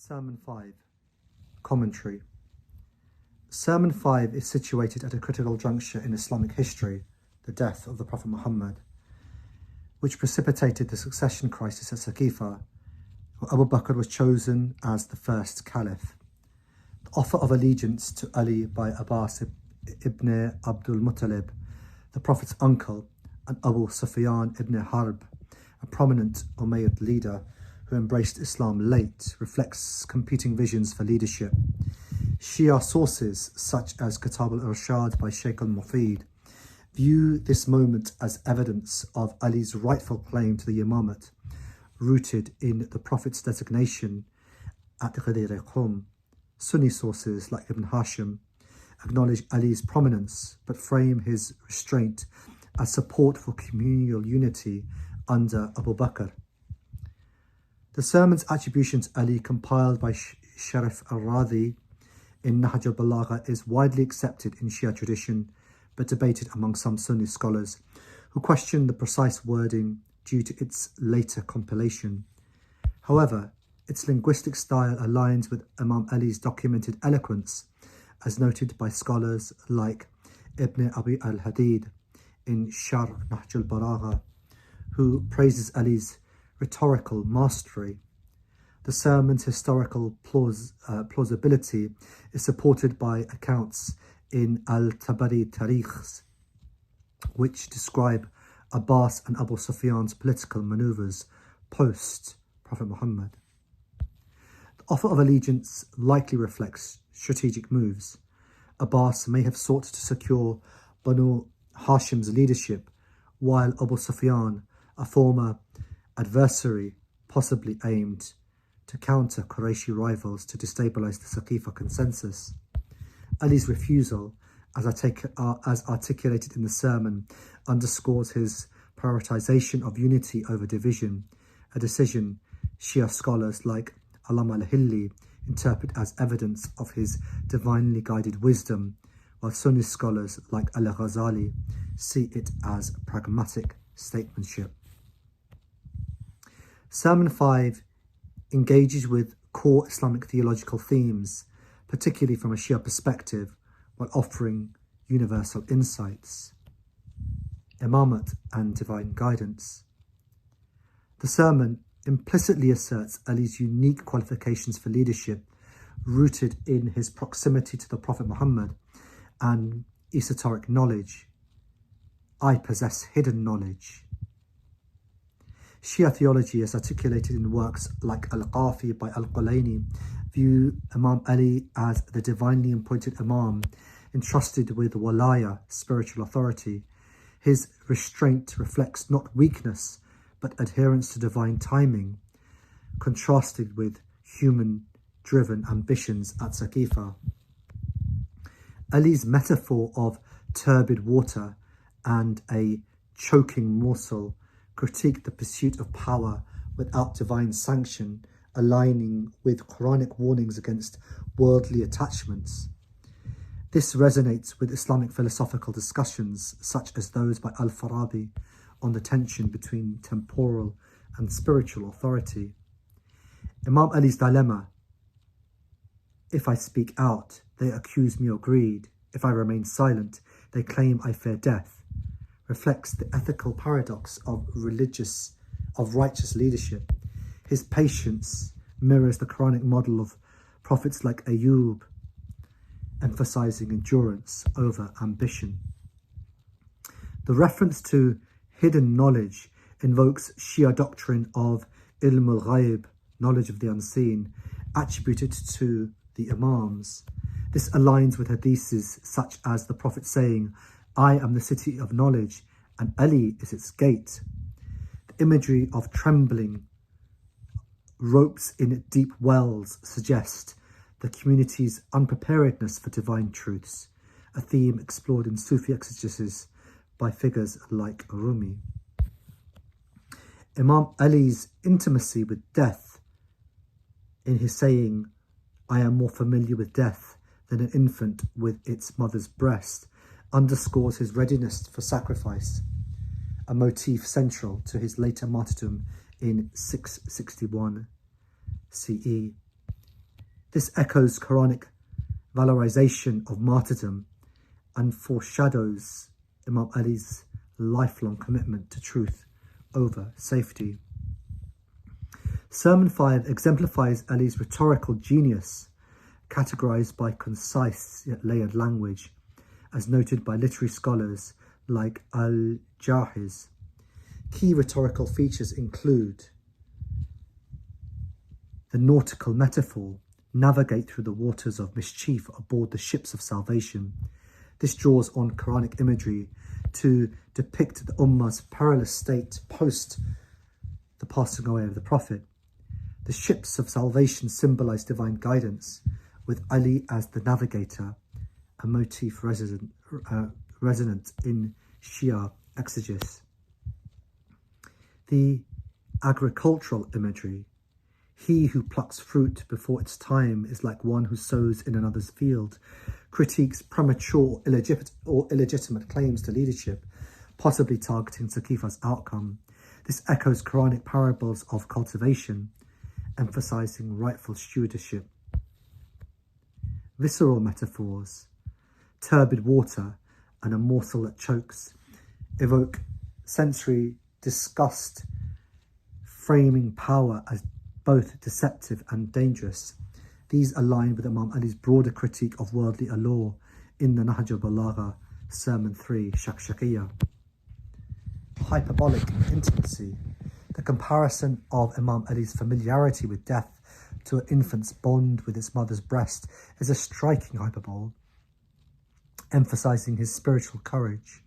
Sermon 5. Commentary. Sermon 5 is situated at a critical juncture in Islamic history, the death of the Prophet Muhammad, which precipitated the succession crisis at Saqifa, where Abu Bakr was chosen as the first caliph. The offer of allegiance to Ali by Abbas ibn Abdul Muttalib, the Prophet's uncle, and Abu Sufyan ibn Harb, a prominent Umayyad leader who embraced Islam late, reflects competing visions for leadership. Shia sources, such as Kitab al-Irshad by Sheikh al-Mufid, view this moment as evidence of Ali's rightful claim to the imamate, rooted in the Prophet's designation at Ghadir Qum. Sunni sources, like Ibn Hashim, acknowledge Ali's prominence, but frame his restraint as support for communal unity under Abu Bakr. The sermon's attribution to Ali, compiled by Sharif al-Radhi in Nahj al-Balagha, is widely accepted in Shia tradition, but debated among some Sunni scholars, who question the precise wording due to its later compilation. However, its linguistic style aligns with Imam Ali's documented eloquence, as noted by scholars like Ibn Abi al-Hadid in Sharh Nahj al-Balagha, who praises Ali's rhetorical mastery. The sermon's historical plausibility is supported by accounts in Al-Tabari Tarikhs, which describe Abbas and Abu Sufyan's political maneuvers post-Prophet Muhammad. The offer of allegiance likely reflects strategic moves. Abbas may have sought to secure Banu Hashim's leadership, while Abu Sufyan, a former adversary, possibly aimed to counter Qurayshi rivals to destabilize the Saqifa consensus. Ali's refusal, as articulated in the sermon, underscores his prioritization of unity over division, a decision Shia scholars like Allama al-Hilli interpret as evidence of his divinely guided wisdom, while Sunni scholars like al-Ghazali see it as pragmatic statesmanship. Sermon 5 engages with core Islamic theological themes, particularly from a Shia perspective, while offering universal insights, imamate and divine guidance. The sermon implicitly asserts Ali's unique qualifications for leadership, rooted in his proximity to the Prophet Muhammad and esoteric knowledge. I possess hidden knowledge. Shia theology, as articulated in works like Al-Qafi by Al-Qulayni, view Imam Ali as the divinely appointed Imam, entrusted with walaya, spiritual authority. His restraint reflects not weakness, but adherence to divine timing, contrasted with human-driven ambitions at Saqifa. Ali's metaphor of turbid water and a choking morsel critique the pursuit of power without divine sanction, aligning with Quranic warnings against worldly attachments. This resonates with Islamic philosophical discussions, such as those by Al-Farabi on the tension between temporal and spiritual authority. Imam Ali's dilemma: if I speak out, they accuse me of greed. If I remain silent, they claim I fear death, reflects the ethical paradox of righteous leadership. His patience mirrors the Quranic model of prophets like Ayub, emphasizing endurance over ambition. The reference to hidden knowledge invokes Shia doctrine of ilm al-ghaib, knowledge of the unseen, attributed to the Imams. This aligns with hadiths such as the Prophet saying, I am the city of knowledge, and Ali is its gate. The imagery of trembling ropes in deep wells suggest the community's unpreparedness for divine truths, a theme explored in Sufi exegesis by figures like Rumi. Imam Ali's intimacy with death, in his saying, I am more familiar with death than an infant with its mother's breast, underscores his readiness for sacrifice, a motif central to his later martyrdom in 661 CE. This echoes Quranic valorization of martyrdom and foreshadows Imam Ali's lifelong commitment to truth over safety. Sermon 5 exemplifies Ali's rhetorical genius, categorized by concise yet layered language, as noted by literary scholars like Al-Jahiz. Key rhetorical features include the nautical metaphor, navigate through the waters of mischief aboard the ships of salvation. This draws on Quranic imagery to depict the Ummah's perilous state post the passing away of the Prophet. The ships of salvation symbolize divine guidance, with Ali as the navigator, a motif resonant in Shia exegesis. The agricultural imagery. He who plucks fruit before its time is like one who sows in another's field, critiques premature or illegitimate claims to leadership, possibly targeting Saqifa's outcome. This echoes Quranic parables of cultivation, emphasizing rightful stewardship. Visceral metaphors, turbid water and a morsel that chokes, evoke sensory disgust, framing power as both deceptive and dangerous. These align with Imam Ali's broader critique of worldly allure in the Nahj al-Balagha, Sermon 3, Shakshakiyya. Hyperbolic intimacy. The comparison of Imam Ali's familiarity with death to an infant's bond with its mother's breast is a striking hyperbole, emphasizing his spiritual courage.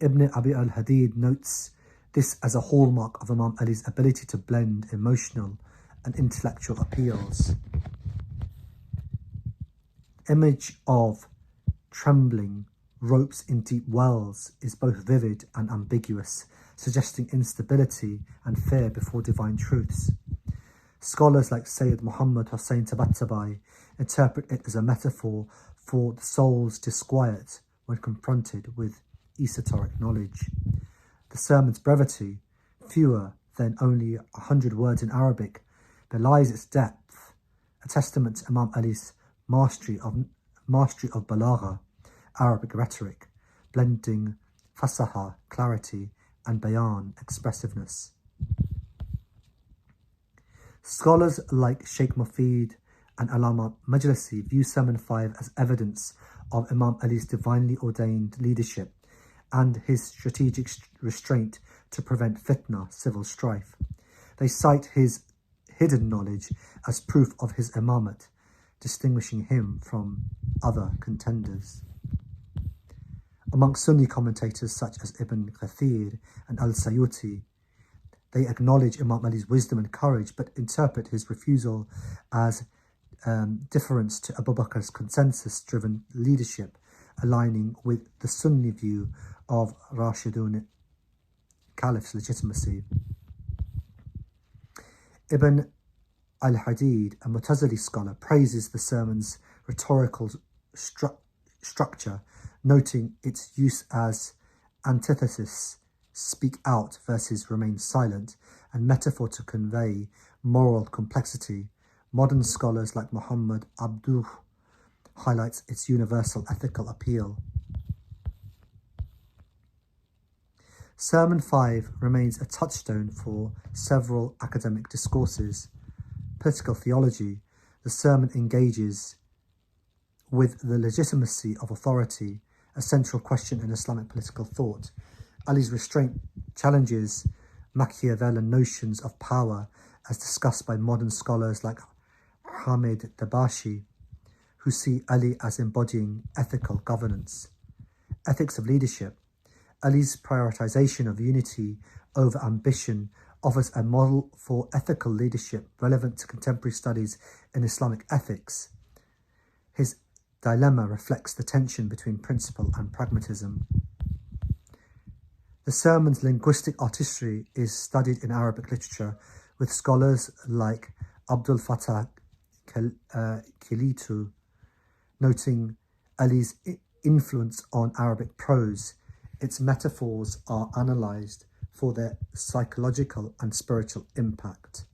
Ibn Abi al-Hadid notes this as a hallmark of Imam Ali's ability to blend emotional and intellectual appeals. Image of trembling ropes in deep wells is both vivid and ambiguous, suggesting instability and fear before divine truths. Scholars like Sayyid Muhammad Hussain Tabatabai interpret it as a metaphor for the soul's disquiet when confronted with esoteric knowledge. The sermon's brevity, fewer than only 100 words in Arabic, belies its depth, a testament to Imam Ali's mastery of balagha, Arabic rhetoric, blending fasaha, clarity, and bayan, expressiveness. Scholars like Sheikh Mufid and Allama Majlisi view Sermon 5 as evidence of Imam Ali's divinely ordained leadership and his strategic restraint to prevent fitna, civil strife. They cite his hidden knowledge as proof of his imamate, distinguishing him from other contenders. Among Sunni commentators such as Ibn Kathir and Al-Sayuti, they acknowledge Imam Ali's wisdom and courage, but interpret his refusal as difference to Abu Bakr's consensus-driven leadership, aligning with the Sunni view of Rashidun Caliph's legitimacy. Ibn al-Hadid, a Mu'tazili scholar, praises the sermon's rhetorical structure, noting its use as antithesis, speak out versus remain silent, and metaphor to convey moral complexity. Modern scholars like Muhammad Abduh highlights its universal ethical appeal. Sermon 5 remains a touchstone for several academic discourses. Political theology, the sermon engages with the legitimacy of authority, a central question in Islamic political thought. Ali's restraint challenges Machiavellian notions of power as discussed by modern scholars like Hamid Dabashi, who see Ali as embodying ethical governance. Ethics of leadership. Ali's prioritization of unity over ambition offers a model for ethical leadership relevant to contemporary studies in Islamic ethics. His dilemma reflects the tension between principle and pragmatism. The sermon's linguistic artistry is studied in Arabic literature, with scholars like Abdul Fattah Kilitu noting Ali's influence on Arabic prose. Its metaphors are analysed for their psychological and spiritual impact.